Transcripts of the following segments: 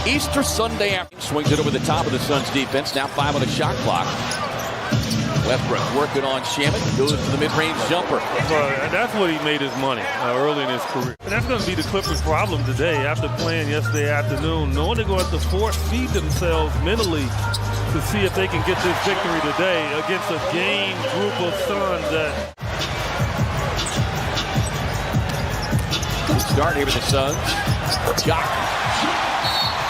Easter Sunday afternoon. Swings it over the top of the Suns defense. Now 5 on the shot clock. Westbrook working on Shamet. Goes to the mid-range jumper. And that's what he made his money early in his career. And that's going to be the Clippers' problem today after playing yesterday afternoon. Knowing they're going to have to force-feed themselves mentally to see if they can get this victory today against a game group of Suns that... Start here with the Suns. Jock.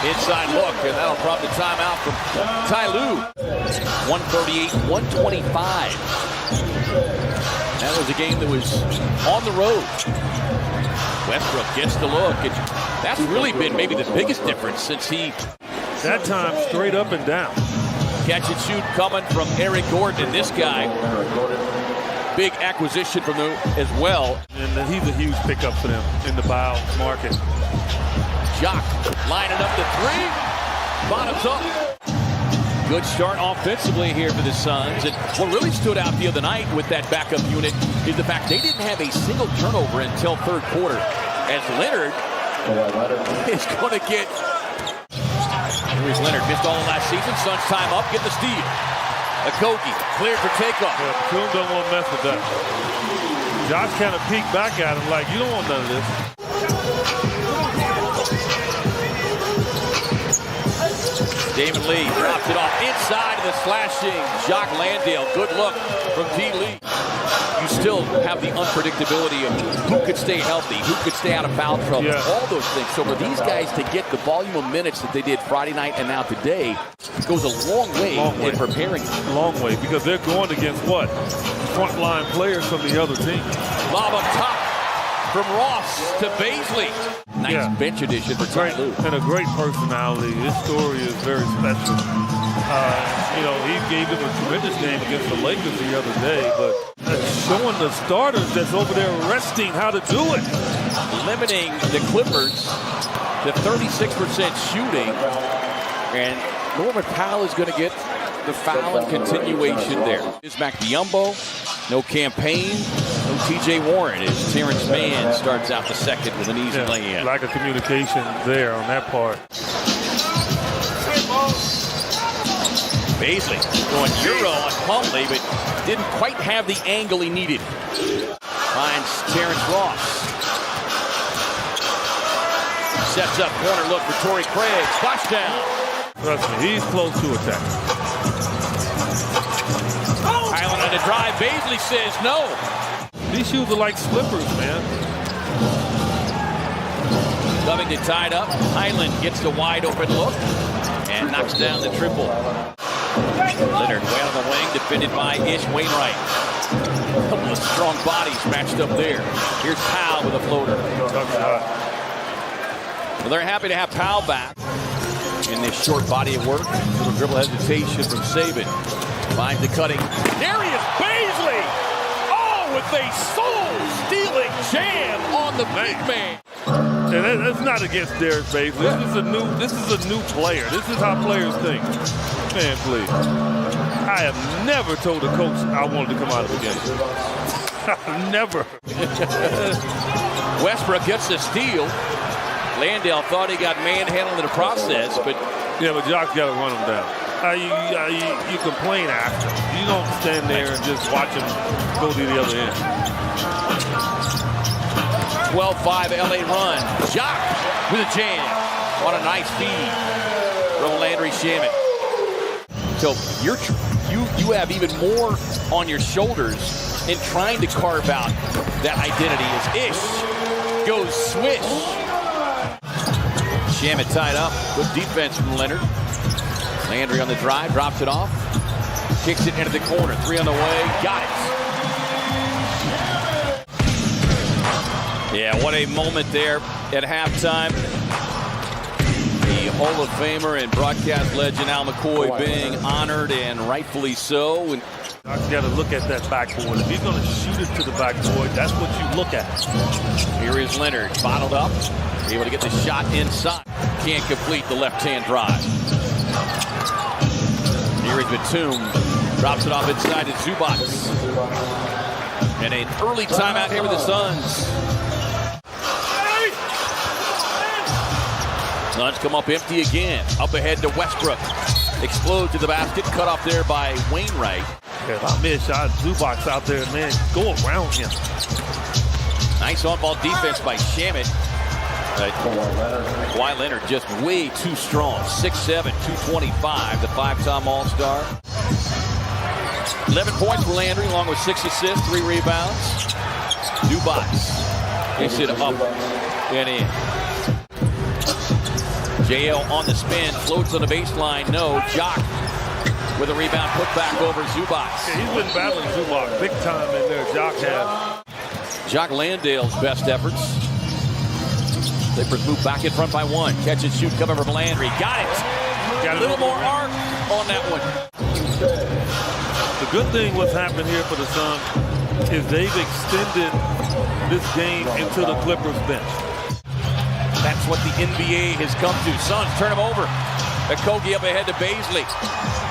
Inside look, and that'll prompt a timeout from Ty Lue. 138-125. That was a game that was on the road. Westbrook gets the look. That's really been maybe the biggest difference since he... That time, straight up and down. Catch and shoot coming from Eric Gordon, and this guy, big acquisition from them as well. And he's a huge pickup for them in the buyout market. Jock lining up the three. Bottoms up. Good start offensively here for the Suns. And what really stood out the other night with that backup unit is the fact they didn't have a single turnover until third quarter. As Leonard is going to get... Here's Leonard. Missed all of last season. Suns time up. Get the steal. Okogie cleared for takeoff. Yeah, Batum don't want to mess with that. Josh kind of peeked back at him like, you don't want none of this. David Lee drops it off inside of the slashing Jock Landale. Good look from D. Lee. You still have the unpredictability of who could stay healthy, who could stay out of foul trouble, all those things. So for these guys to get the volume of minutes that they did Friday night and now today goes a long way in preparing. Long way, because they're going against what? Frontline players from the other team. Lob up top from Ross to Baisley. Nice bench addition for Ty Lue. And a great personality. His story is very special. He gave them a tremendous game against the Lakers the other day, but showing the starters that's over there resting how to do it. Limiting the Clippers to 36% shooting, and Norman Powell is going to get the foul and continuation there. Is Mac Biyombo, no campaign, no TJ Warren as Terrence Mann starts out the second with an easy lay-in. Lack of communication there on that part. Baisley going Euro on Plumlee, but didn't quite have the angle he needed. Finds Terrence Ross. Sets up corner look for Torrey Craig. Touchdown. Trust me, he's close to attack. Highland on the drive. Baisley says no. These shoes are like slippers, man. Covington tied up. Highland gets the wide open look and knocks down the triple. Leonard way on the wing, defended by Ish Wainwright. A couple of strong bodies matched up there. Here's Powell with a floater. Well, they're happy to have Powell back in this short body of work. Little dribble hesitation from Saban. Finds the cutting. There he is, Baisley! Oh, with a soul-stealing jam on the big man. And that's not against Darius Baisley. This is a new player. This is how players think. Man, please. I have never told a coach I wanted to come out of the game. Never. Westbrook gets the steal. Landale thought he got manhandled in the process, but... Yeah, but Jock's got to run him down. You complain after. You don't stand there and just watch him go to the other end. 12-5 LA run. Jock with a jam. What a nice feed from Landry Shamet. So you have even more on your shoulders in trying to carve out that identity as Ish goes swish. Shamet tied up. Good defense from Leonard. Landry on the drive, drops it off. Kicks it into the corner. Three on the way. Got it. Yeah, what a moment there at halftime. The Hall of Famer and broadcast legend Al McCoy being honored, and rightfully so. And Doc's got to look at that backboard. If he's going to shoot it to the backboard, that's what you look at. Here is Leonard, bottled up, able to get the shot inside. Can't complete the left-hand drive. Here is Batum, drops it off inside to Zubac. And an early timeout here with the Suns. Suns come up empty again. Up ahead to Westbrook. Explode to the basket. Cut off there by Wainwright. Yeah, if I miss shot, Zubac out there, man, go around him. Nice on-ball defense by Shamet. Kawhi Leonard just way too strong. 6'7", 225, the five-time All-Star. 11 points for Landry, along with 6 assists, 3 rebounds. Zubac gets it up and in. JL on the spin, floats on the baseline, no. Jock with a rebound, put back over Zubac. Yeah, he's been battling Zubac big time in there, Jock has. Jock Landale's best efforts. Clippers move back in front by 1. Catch and shoot, cover for Landry. Got it. Got a little more arc on that one. The good thing what's happened here for the Suns is they've extended this game into the Clippers bench. That's what the NBA has come to. Suns turn him over. Okogie up ahead to Baisley.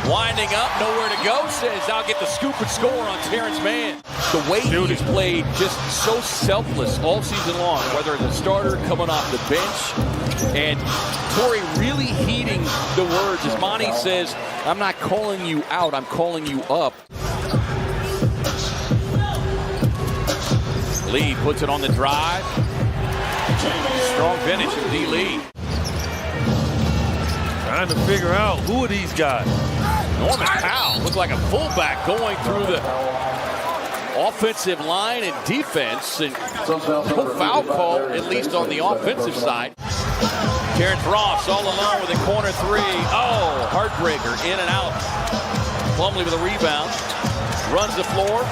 Winding up, nowhere to go. Says, I'll get the scoop and score on Terrence Mann. The way he's played, just so selfless all season long, whether as a starter coming off the bench. And Torrey really heeding the words. As Monty says, I'm not calling you out, I'm calling you up. Lee puts it on the drive. Strong finish from D. Lee. Trying to figure out who are these guys. Norman Powell looked like a fullback going through the offensive line and defense. And no foul call, at least on the offensive side. Terrence Ross all alone with a corner 3. Oh, heartbreaker, in and out. Plumlee with a rebound. Runs the floor.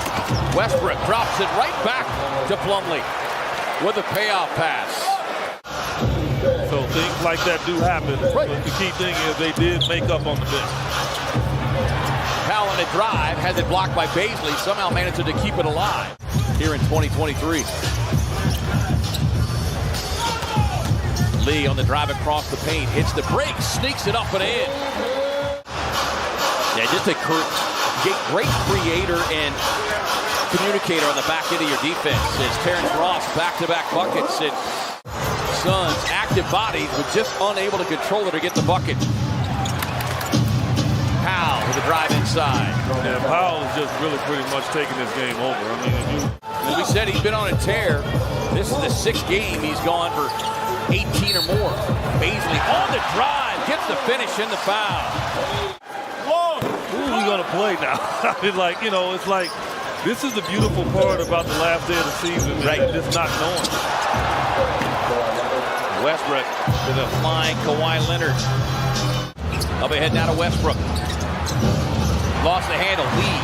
Westbrook drops it right back to Plumlee with a payoff pass. So things like that do happen. Right. But the key thing is they did make up on the bench. Powell on a drive, has it blocked by Baisley. Somehow manages to keep it alive here in 2023. Lee on the drive across the paint, hits the break, sneaks it up and in. Yeah, just a great creator and communicator on the back end of your defense. As Terrence Ross back-to-back buckets, and Suns active bodies but just unable to control it or get the bucket. Powell with a drive inside. Yeah, Powell is just really pretty much taking this game over. I mean, as we said, he's been on a tear. This is the 6th game he's gone for 18 or more. Baisley on the drive, gets the finish and the foul. Who are we gonna play now? I mean, like, you know, it's like this is the beautiful part about the last day of the season, right? Just not knowing. Westbrook with a flying Kawhi Leonard. Up ahead now to Westbrook. Lost the handle. Lee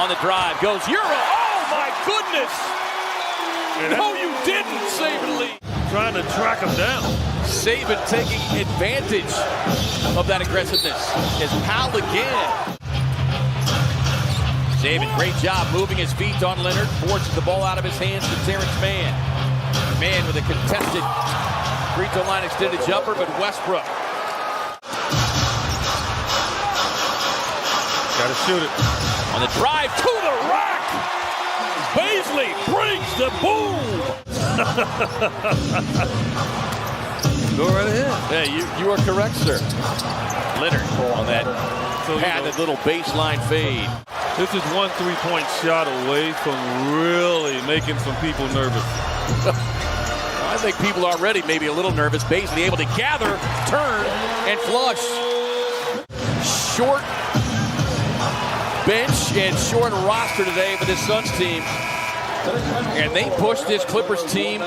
on the drive goes Euro. Oh my goodness! No, you didn't, Saban Lee. Trying to track him down. Saban taking advantage of that aggressiveness. As Powell again. Saban, great job moving his feet on Leonard. Forces the ball out of his hands to Terrence Mann. Mann with a contested free throw line extended jumper, but Westbrook. Gotta shoot it. On the drive to the rack. Baisley brings the boom. Go right ahead. Yeah, you are correct, sir. Leonard on that padded little baseline fade. This is 1 3-point shot away from really making some people nervous. I think people are already maybe a little nervous. Baisley able to gather, turn, and flush. Short bench and short roster today for this Suns team. And they pushed this Clippers team